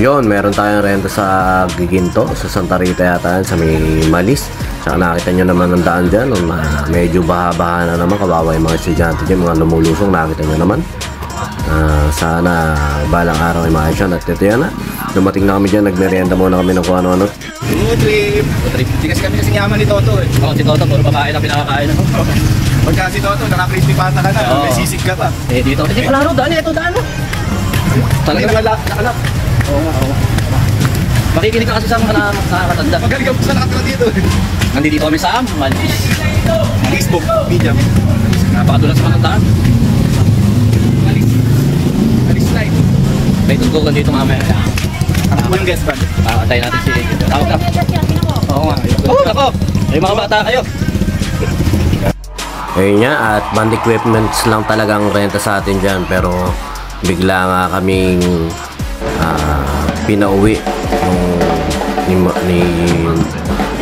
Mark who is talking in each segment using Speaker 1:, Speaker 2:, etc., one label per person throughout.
Speaker 1: Yun, meron tayong renta sa Giginto, sa Santa Rita yata yan, sa may Malis. Tsaka nakita nyo naman ang daan dyan, medyo baha-baha na naman, kawawa yung mga estudyante dyan, mga lumulusong, nakita nyo naman. Sana balang araw ay maayos yan. At ito yan na, dumating na kami dyan, nagmerienda muna kami ng kung ano-ano.
Speaker 2: Food trip! Hindi kasi kami kasing yaman ni Toto eh.
Speaker 3: Oo, si Toto, puro babae na pinakakain.
Speaker 2: Pagka si Toto, naka-crispy pata ka na, may sisig ka pa.
Speaker 3: Eh dito, hindi pala ro, daan ito, daan mo.
Speaker 2: Talaga nakalap.
Speaker 3: Oo nga. Makikinig ka kasi sa mga nakakatanda.
Speaker 2: Magaling ka po sa nakatira dito eh.
Speaker 3: Nandito kami sa Malis.
Speaker 2: Facebook, medium.
Speaker 3: Napakadulas sa matandaan.
Speaker 2: Malis slide.
Speaker 3: May tutugan dito mamaya.
Speaker 2: Ako yung guest band.
Speaker 3: Antayin natin si... Tawag ka. Oo nga. Oo, ako. Ay mga bata kayo.
Speaker 1: Ayun nga, at band equipments lang talagang renta sa atin dyan. Pero bigla nga kaming pinauwi ni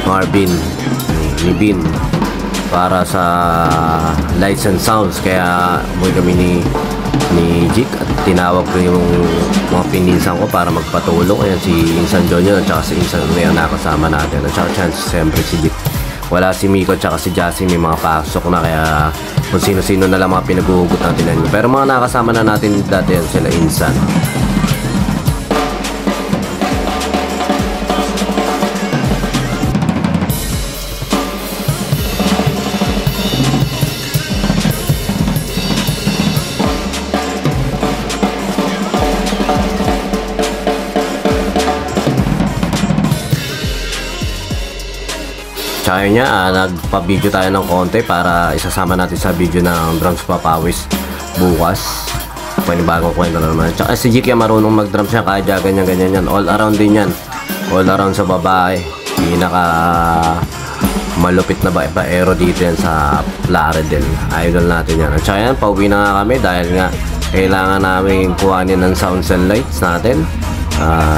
Speaker 1: Marvin, ni Bin, para sa Lights and Sounds. Kaya buhay kami ni Jik at tinawag ko yung mga pininsan ko para magpatulong. Ayan si Insan Jonyo at saka si Insan Rhea nakasama natin, at saka chance siyempre si Jik. Wala si Miko at saka si Jassy, may mga pasok na, kaya kung sino-sino na lang mga pinaguhugot natin. Pero mga nakasama na natin dati yan, sila Insan. Tsaka yun niya, nagpa-video tayo ng konti para isasama natin sa video ng Drums Papawis bukas. Panibagong kwento na naman. Tsaka si Jik marunong mag-drums siya, kaya ganyan-ganyan yan. All around din yan. All around sa babae. Pinaka malupit na baero dito yan sa Plaridel. Idol natin yan. At tsaka yan, pauwi na nga kami dahil nga kailangan namin kuhanin ng sounds and lights natin.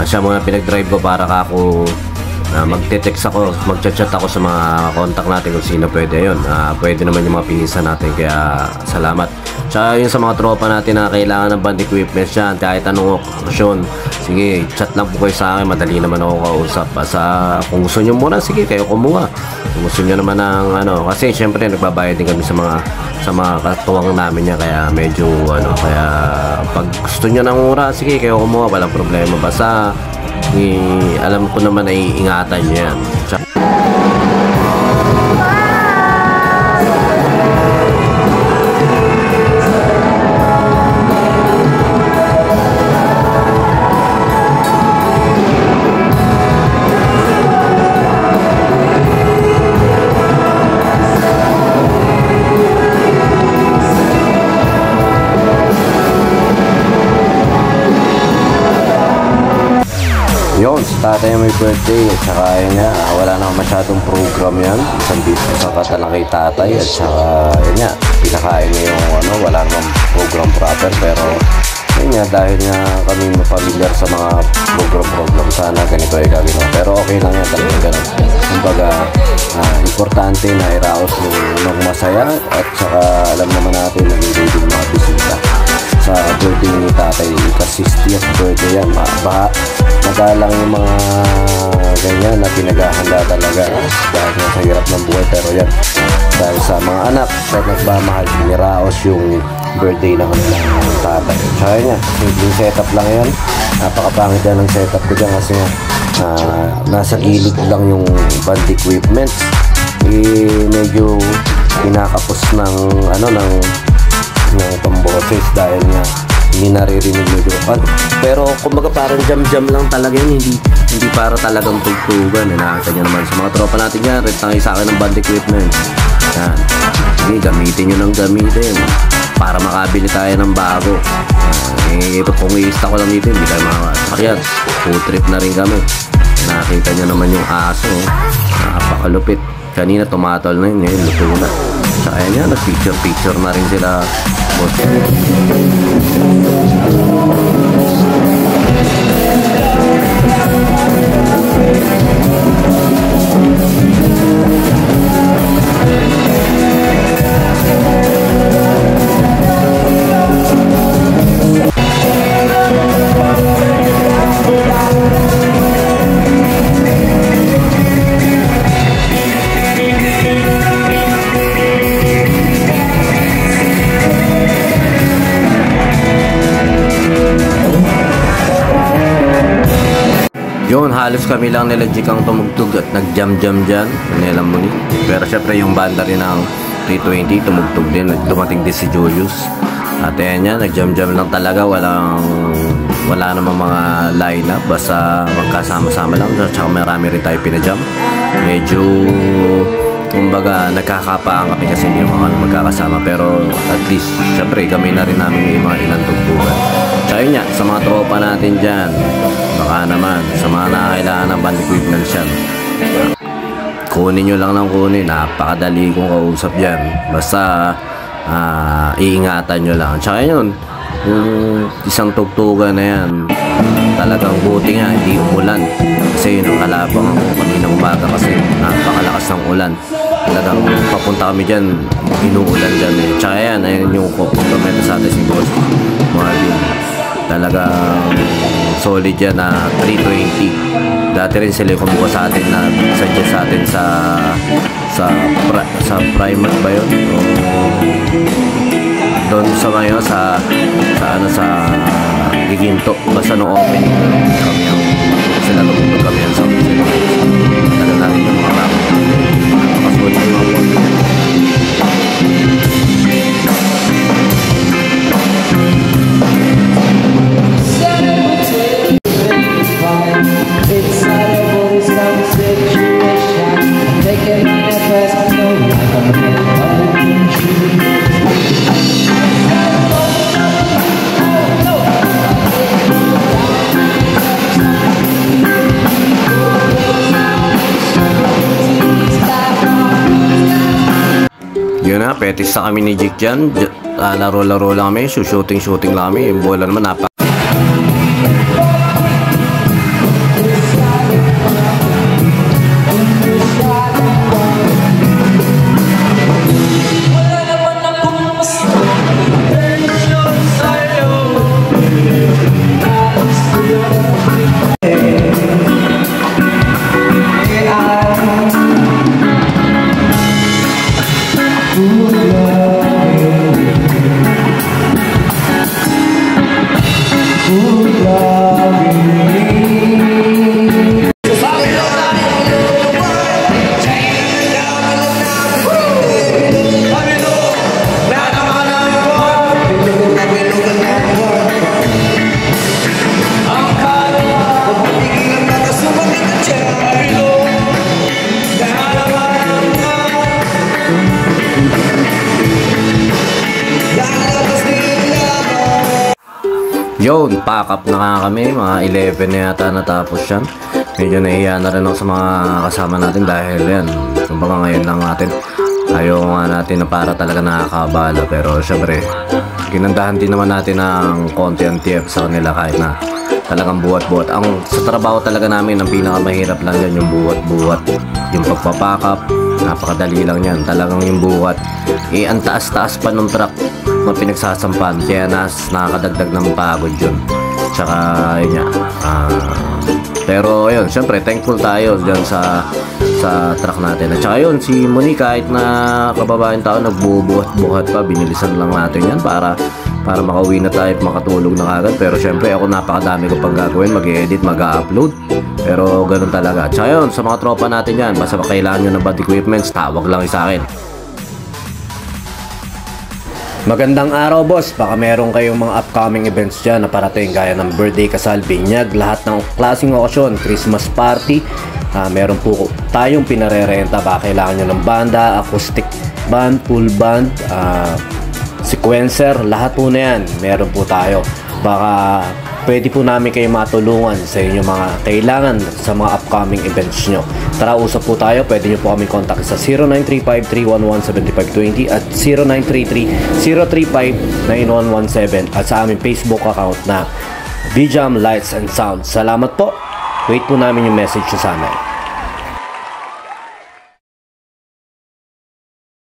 Speaker 1: Siya muna pinag-drive ko para kako magte-text ako, magchat-chat ako sa mga contact natin kung sino pwede. Yun, pwede naman yung mga pinisa natin, kaya salamat. Tsaka yun sa mga tropa natin na kailangan ng band equipment yan, kahit anong okasyon, sige, chat lang po kayo sa akin, madali naman ako kausap. Kung gusto nyo muna, sige, kayo kumuha. Kung gusto nyo naman ng kasi syempre nagbabayad din kami sa mga katuwang namin niya, kaya medyo kaya pag gusto nyo ng mura, sige, kayo kumuha, walang problema. Basta alam ko naman ay ingatan nyo yan. Yun, si tatay may birthday at saka yun nga, wala na masyadong program yan. Isang dito sa katalang kay tatay at saka yun nga, pinakain niya yung wala namang program proper. Pero yun nga, dahil nga kami mapamilyar sa mga program, sana ganito ay gagawin. Pero okay lang yan talaga ganun. Kumbaga, importante na iraos yung masaya at saka alam naman natin na hindi yung mga bisita. Sa birthday ni tatay, kasi 60th birthday yan, magalang yung mga ganyan na pinaghahanda talaga dahil sa hirap ng buhay. Pero yan, dahil sa mga anak sa nagmamahal, niraos yung birthday ng tatay. Tsaka niya, simple setup lang yan. Napakapangit yan ng setup ko dyan kasi nga nasa gilid lang yung band equipment. Medyo pinakapos ng pamboses dahil nga hindi naririnig medyo. Pero kumbaga parang jam lang talaga yun, hindi para talagang tugtugan. Nakakita nyo naman sa mga tropa natin yan, rin tayo sa akin ng band equipment yan. Sige, gamitin nyo ng gamitin para makabili tayo ng bago. Kung i-stock ko lang dito, hindi tayo makakasakyan. Food trip na rin kami. Nakakita nyo naman yung aso, napakalupit. Kanina tumatol na yun, ngayon luto na. Tsaka yan, nag-picture na rin sila. Yun, halos kami lang nila Jik ang tumugtog at nag-jam-jam dyan. Nila Monique. Pero syempre yung banda rin ng 320 tumugtog din. Dumating din si Julius. At ayan yan, nag-jam-jam lang talaga. Wala namang mga line-up. Basta magkasama-sama lang. Tsaka marami rin tayo pinajam. Medyo kumbaga nagkakapaan kami kasi hindi naman magkakasama, pero at least syempre kami na rin namin yung mga ilang tugtugan. Tsaka yun nga, sa mga tropa natin dyan, baka naman sa mga nakakailangan ng band equipment yan, kunin nyo lang ng kunin. Napakadali kong kausap dyan, basta iingatan nyo lang. Tsaka yun, yung isang tugtugan na yan, talagang buti nga hindi umulan, kasi yun ang kalabang kaninang umaga kasi napakalakas ng ulan. Talagang papunta kami dyan, inuulan dyan eh. Tsaka yan, ayun yung komento sa atin si Boss Marvin. Talagang solid yan na 320. Dati rin sila yung kumuha sa atin na suggest sa atin sa Primark ba yun? Doon sa ngayon sa Giginto, basta nung opening kami ang sila lumutog kami ang sabi sila. Tagal namin yung mga napakasulit yung mga po. Yun na, petis na kami ni Jik dyan. Laro-laro lang kami, shooting lang kami. Yung bola naman yun, pack up na nga kami. Mga 11 na yata natapos yan. Medyo nahiya na rin ako sa mga kasama natin dahil yan, kumbaga ngayon lang natin. Ayaw nga natin na para talaga nakakabala. Pero syempre, ginandahan din naman natin ng konti ang TF sa kanila kahit na talagang buhat-buhat. Ang sa trabaho talaga namin, ang pinakamahirap lang yan yung buhat-buhat. Yung pagpapack up, napakadali lang yan. Talagang yung buhat. Ang taas-taas pa ng truck na pinagsasampan, kaya nakakadagdag ng pagod yun. Tsaka yun nga, pero yun, syempre thankful tayo dyan sa truck natin. At tsaka yun, si Monique kahit na kababaeng tao, nagbubuhat-buhat pa, binilisan lang natin yan para makauwi na tayo at makatulog na kagad. Pero syempre ako napakadami ko pang gagawin, mag-edit, mag-upload, pero ganun talaga. At tsaka yun, sa mga tropa natin yan, basta kailangan nyo ng bad equipments, tawag lang sa akin. Magandang araw boss, baka meron kayong mga upcoming events dyan na parating gaya ng birthday, kasal, binyag, lahat ng klaseng okasyon, Christmas party. Meron po tayong pinarerenta, baka kailangan nyo ng banda, acoustic band, full band, sequencer, lahat po na yan meron po tayo. Baka pwede po namin kayo matulungan sa inyong mga kailangan sa mga upcoming events nyo. Tara, usap po tayo. Pwede nyo po kami contact sa 0935-311-7520 at 0933-035-9117 at sa aming Facebook account na BJAM Lights and Sound. Salamat po. Wait po namin yung message nyo sa amin.